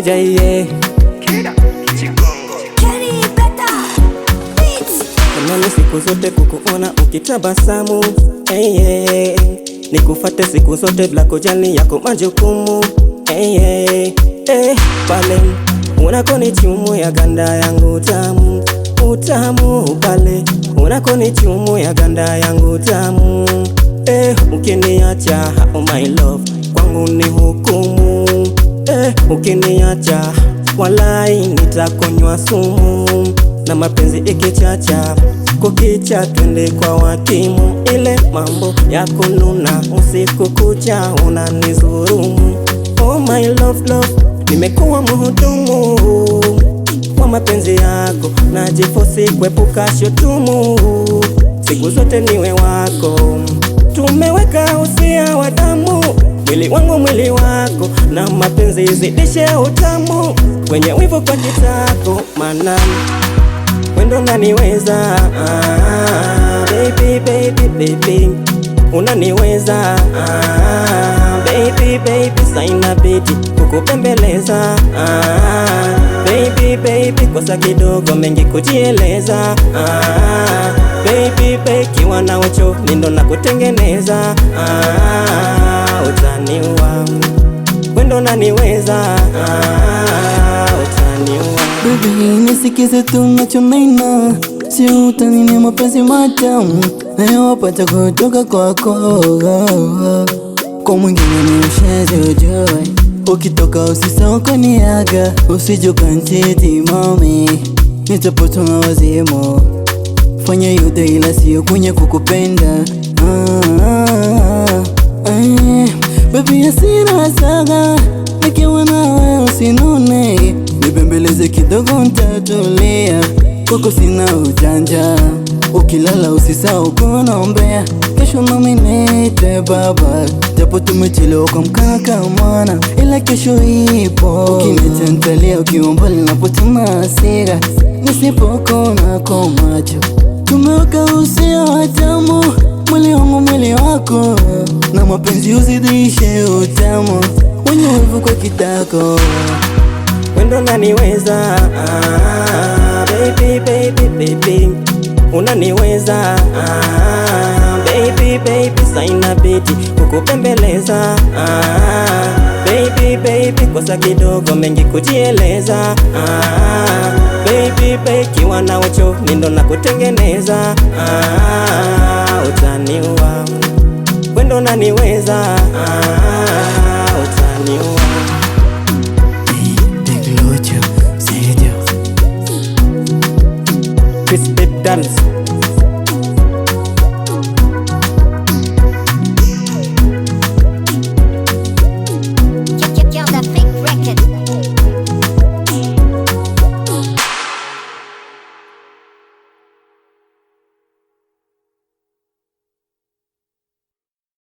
yeah. Nami siku zote kukuona ukitabasamu, yeah. Nikufate siku zote bila kujali yako majukumu, yeah. Pale unakonichumu ya ganda yangu utamu, utamu pale unakonichumu ya ganda yangu utamu, ukiniacha oh my love kwangu ni hukumu, ukiniacha walai nitakunywa sumu, na mapenzi ikichacha kukicha twende kwa wakimu, ile mambo ya kununa usiku kucha unanizurumu. Oh my love love, nimekuwa mhudumu wa mapenzi yako, najifosi kuepuka shutumu, siku zote niwe wako, tumeweka usia wa damu, mwili wangu mwili wako, na mapenzi zidishe utamu, kwenye wivu kwa kitako manani wendo naniweza, baby baby baby unaniweza, baby baby saina bidi kukupembeleza, baby baby kosa kidogo mengi kujieleza, baby baby kiwa na ucho nindo na kutengeneza, utaniua wendo naniweza, utaniua. Baby nisikize tu nachonena, si utani ni mapenzi matamu nayopata kutoka kwako, kwa mwingine ni ushazi ujue, ukitoka usisahau kuniaga, usije ukanchiti mami, nitapotwa wazimu, fanya yote ila sio kwenye kukupenda, baby hasira saga, nikiwa nawe usinone, nibembeleze kidogo ntatulia, kwako sina ujanja, ukilala usisahau kunombea, kesho nami niite baba, japo tumechelewa kwa mkaka mwana, ila kesho ipo, ukiniacha nitalia ukiwa mbali napotuma hasira, nisipokona kwa macho, tumeweka usia wa damu, mwili wangu mwili wako, na mapenzi uzidishe utamu, wenye wivu kwa kitako wendo naniweza, baby baby baby unaniweza, baby baby saina bidi kukupembeleza, baby baby kosa kidogo mengi kujieleza, baby baby kiwa na ucho nindo na kutengeneza, utaniua wendo naniweza, utaniua. Crispy dance.